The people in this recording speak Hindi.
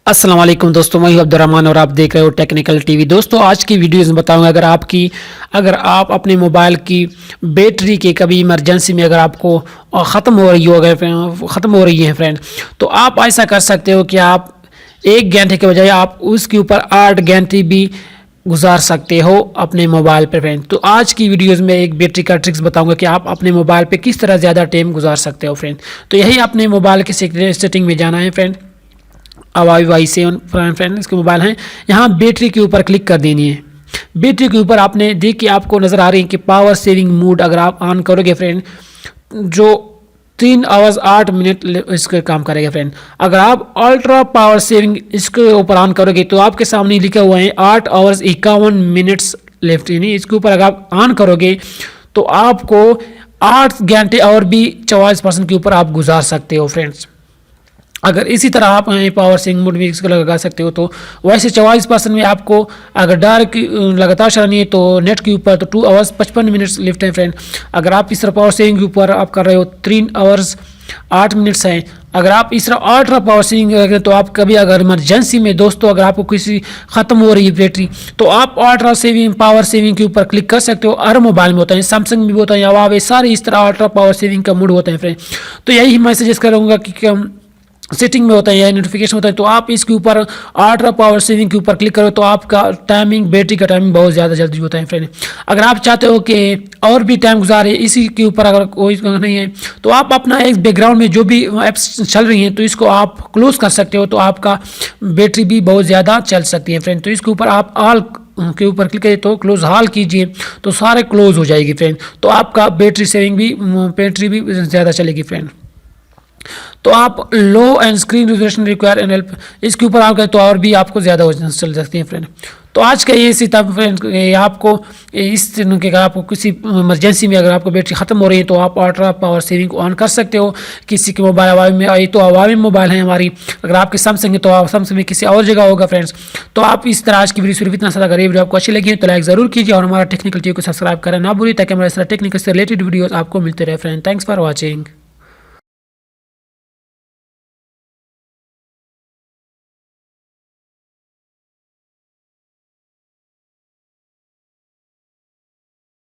अस्सलाम वालेकुम दोस्तों, मैं अब्दुर रहमान और आप देख रहे हो टेक्निकल टीवी। दोस्तों आज की वीडियोस में बताऊंगा अगर आप अपने मोबाइल की बैटरी के कभी इमरजेंसी में अगर आपको ख़त्म हो रही है फ्रेंड, तो आप ऐसा कर सकते हो कि आप 1 घंटे के बजाय आप उसके ऊपर 8 घंटे भी गुजार सकते हो अपने मोबाइल पर फ्रेंड। तो आज की वीडियोस में एक बैटरी का ट्रिक्स बताऊंगा कि आप अपने मोबाइल पे किस तरह ज़्यादा टाइम गुजार सकते हो फ्रेंड। तो यही अपने मोबाइल के सेटिंग में जाना है फ्रेंड। Y7 फ्रेंड इसके मोबाइल हैं, यहाँ बैटरी के ऊपर क्लिक कर देनी है। बैटरी के ऊपर आपने देखिए आपको नज़र आ रही है कि पावर सेविंग मोड अगर आप ऑन करोगे फ्रेंड, जो 3 आवर्स 8 मिनट इसका काम करेगा फ्रेंड। अगर आप अल्ट्रा पावर सेविंग इसके ऊपर ऑन करोगे तो आपके सामने लिखा हुआ है 8 आवर्स 51 मिनट्स लेफ्ट, यानी इसके ऊपर अगर आप ऑन करोगे तो आपको 8 घंटे और भी 44% के ऊपर आप गुजार सकते हो फ्रेंड्स। अगर इसी तरह आप पावर सेविंग मोड भी इसको लगा सकते हो, तो वैसे 44% में आपको अगर डायरेक्ट लगातार चलानी है तो नेट के ऊपर तो 2 आवर्स 55 मिनट्स लेफ्ट है फ्रेंड। अगर आप इस तरह पावर सेविंग के ऊपर आप कर रहे हो 3 आवर्स 8 मिनट्स हैं। अगर आप इस तरह अल्ट्रा पावर सेविंग रखें तो आप कभी अगर इमरजेंसी में दोस्तों अगर आपको किसी ख़त्म हो रही है बैटरी, तो आप अल्ट्रा सेविंग पावर सेविंग के ऊपर क्लिक कर सकते हो। हर मोबाइल में होता है, सैमसंग में भी होता है, या हुआवे, सारे इस तरह अल्ट्रा पावर सेविंग का मोड होता है फ्रेंड। तो यही मैं सजेस्ट करूँगा कि सेटिंग में होता है या नोटिफिकेशन होता है, तो आप इसके ऊपर अल्ट्रा पावर सेविंग के ऊपर क्लिक करो तो आपका टाइमिंग बैटरी का टाइमिंग बहुत ज़्यादा जल्दी होता है फ्रेंड। अगर आप चाहते हो कि और भी टाइम गुजारे इसी के ऊपर अगर कोई नहीं है, तो आप अपना एक बैकग्राउंड में जो भी एप्स चल रही हैं तो इसको आप क्लोज कर सकते हो, तो आपका बैटरी भी बहुत ज़्यादा चल सकती है फ्रेंड। तो इसके ऊपर आप ऑल के ऊपर क्लिक करिए तो क्लोज हाल कीजिए तो सारे क्लोज हो जाएगी फ्रेंड, तो आपका बैटरी सेविंग भी बैटरी भी ज़्यादा चलेगी फ्रेंड। तो आप लो and screen resolution require and help इसके ऊपर आप गए तो और भी आपको ज़्यादा चल सकती है फ्रेंड। तो आज का ये सी था फ्रेंड, आपको इस तरह के आपको किसी इमरजेंसी में अगर आपको बैटरी ख़त्म हो रही है तो आप अल्ट्रा पावर सेविंग को ऑन कर सकते हो। किसी के मोबाइल हवाई में आई तो हवाई मोबाइल है हमारी, अगर आपके सैमसंग है तो आप सैमसंग में किसी और जगह होगा फ्रेंड्स। तो आप इस तरह आज की वीडियो सिर्फ इतना सा, अगर ये वीडियो आपको अच्छी लगी है तो लाइक ज़रूर कीजिए और हमारा टेक्निकल टीवी को सब्सक्राइब करें ना भूलिए, ताकि हमारे इस तरह टेक्निकल से रिलेटेड वीडियोज़ आपको मिलते रहे फ्रेंड। Thanks for watching.